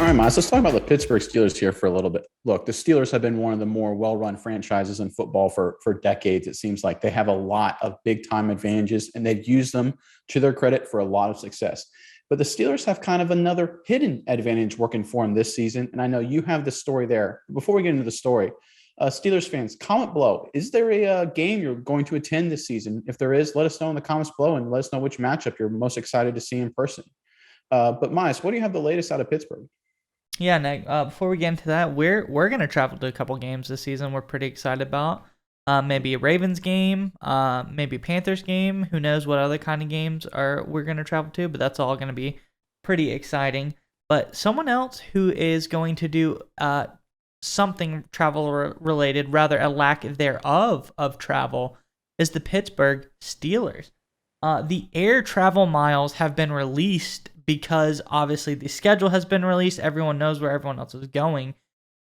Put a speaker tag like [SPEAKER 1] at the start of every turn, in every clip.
[SPEAKER 1] All right, Miles, let's talk about the Pittsburgh Steelers here for a little bit. Look, the Steelers have been one of the more well-run franchises in football for decades. It seems like they have a lot of big-time advantages, and they've used them to their credit for a lot of success. But the Steelers have kind of another hidden advantage working for them this season, and I know you have the story there. Before we get into the story, Steelers fans, comment below. Is there a game you're going to attend this season? If there is, let us know in the comments below, and let us know which matchup you're most excited to see in person. But Miles, what do you have the latest out of Pittsburgh?
[SPEAKER 2] Yeah, Nick. Before we get into that, we're gonna travel to a couple games this season. We're pretty excited about. Maybe a Ravens game, maybe a Panthers game. Who knows what other kind of games are we're gonna travel to? But that's all gonna be pretty exciting. But someone else who is going to do something travel related, rather a lack thereof of travel, is the Pittsburgh Steelers. The air travel miles have been released because obviously the schedule has been released. Everyone knows where everyone else is going.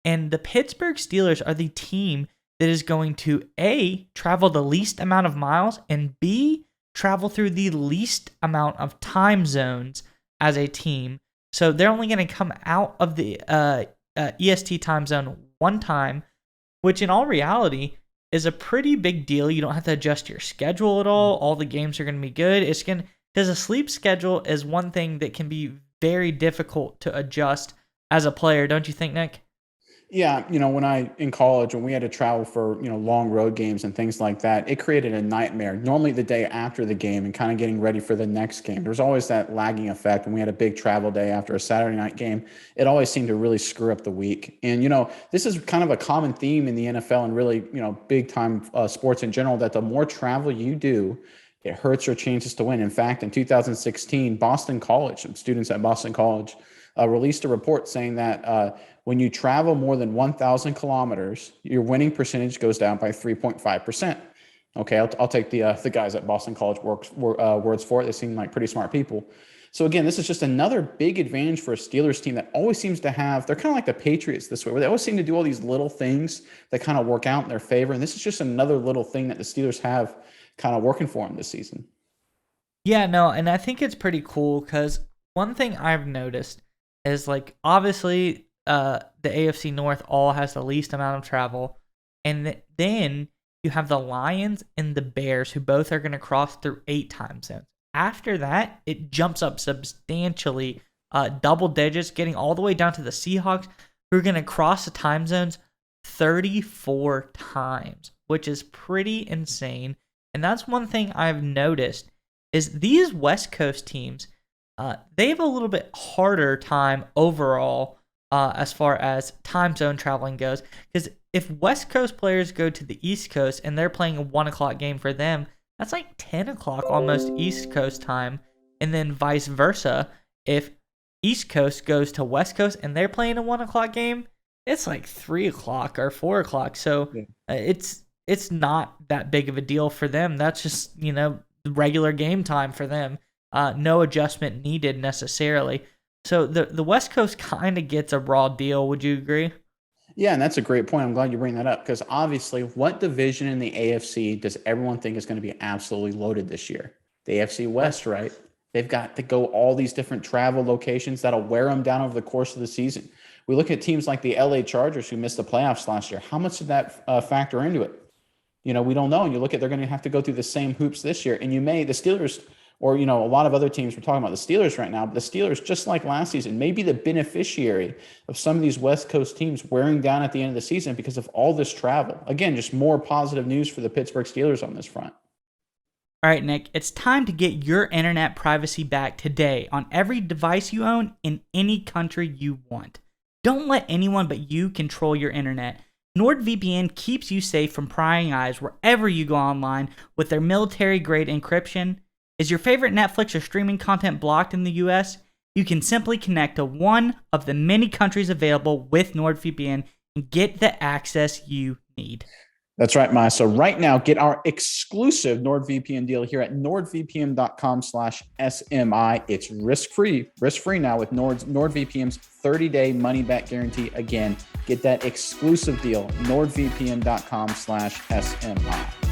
[SPEAKER 2] And the Pittsburgh Steelers are the team that is going to A, travel the least amount of miles, and B, travel through the least amount of time zones as a team. So they're only going to come out of the EST time zone one time, which in all reality is a pretty big deal. You don't have to adjust your schedule at all. All the games are going to be good. Because a sleep schedule is one thing that can be very difficult to adjust as a player, don't you think, Nick?
[SPEAKER 1] Yeah, in college, when we had to travel for, long road games and things like that, it created a nightmare. Normally the day after the game and kind of getting ready for the next game. There was always that lagging effect. When we had a big travel day after a Saturday night game, it always seemed to really screw up the week. And, this is kind of a common theme in the NFL and really, big time sports in general, that the more travel you do, it hurts your chances to win. In fact, in 2016, Boston College, some students at Boston College released a report saying that when you travel more than 1,000 kilometers, your winning percentage goes down by 3.5%. Okay, I'll take the guys at Boston College words for it. They seem like pretty smart people. So again, this is just another big advantage for a Steelers team that always seems to have, they're kind of like the Patriots this way, where they always seem to do all these little things that kind of work out in their favor. And this is just another little thing that the Steelers have kind of working for them this season.
[SPEAKER 2] Yeah, no, and I think it's pretty cool because one thing I've noticed is obviously the AFC North all has the least amount of travel, and then you have the Lions and the Bears who both are going to cross through 8 time zones. After that, it jumps up substantially, double digits, getting all the way down to the Seahawks, who are going to cross the time zones 34 times, which is pretty insane. And that's one thing I've noticed is these West Coast teams, they have a little bit harder time overall as far as time zone traveling goes. Because if West Coast players go to the East Coast and they're playing a 1 o'clock game for them, that's like 10 o'clock almost East Coast time. And then vice versa, if East Coast goes to West Coast and they're playing a 1 o'clock game, it's like 3 o'clock or 4 o'clock. So it's not that big of a deal for them. That's just, regular game time for them. No adjustment needed necessarily. So the West Coast kind of gets a raw deal. Would you agree?
[SPEAKER 1] Yeah, and that's a great point. I'm glad you bring that up because obviously, what division in the AFC does everyone think is going to be absolutely loaded this year? The AFC West, right? They've got to go all these different travel locations that'll wear them down over the course of the season. We look at teams like the LA Chargers who missed the playoffs last year. How much did that factor into it? We don't know. And you look at, they're going to have to go through the same hoops this year. And the Steelers, or, a lot of other teams, we're talking about the Steelers right now, but the Steelers, just like last season, may be the beneficiary of some of these West Coast teams wearing down at the end of the season because of all this travel. Again, just more positive news for the Pittsburgh Steelers on this front.
[SPEAKER 2] All right, Nick, it's time to get your internet privacy back today on every device you own in any country you want. Don't let anyone but you control your internet. NordVPN keeps you safe from prying eyes wherever you go online with their military-grade encryption. Is your favorite Netflix or streaming content blocked in the US? You can simply connect to one of the many countries available with NordVPN and get the access you need.
[SPEAKER 1] That's right, Maya. So right now, get our exclusive NordVPN deal here at nordvpn.com/SMI. It's risk-free now with NordVPN's 30-day money-back guarantee. Again, get that exclusive deal, nordvpn.com/SMI.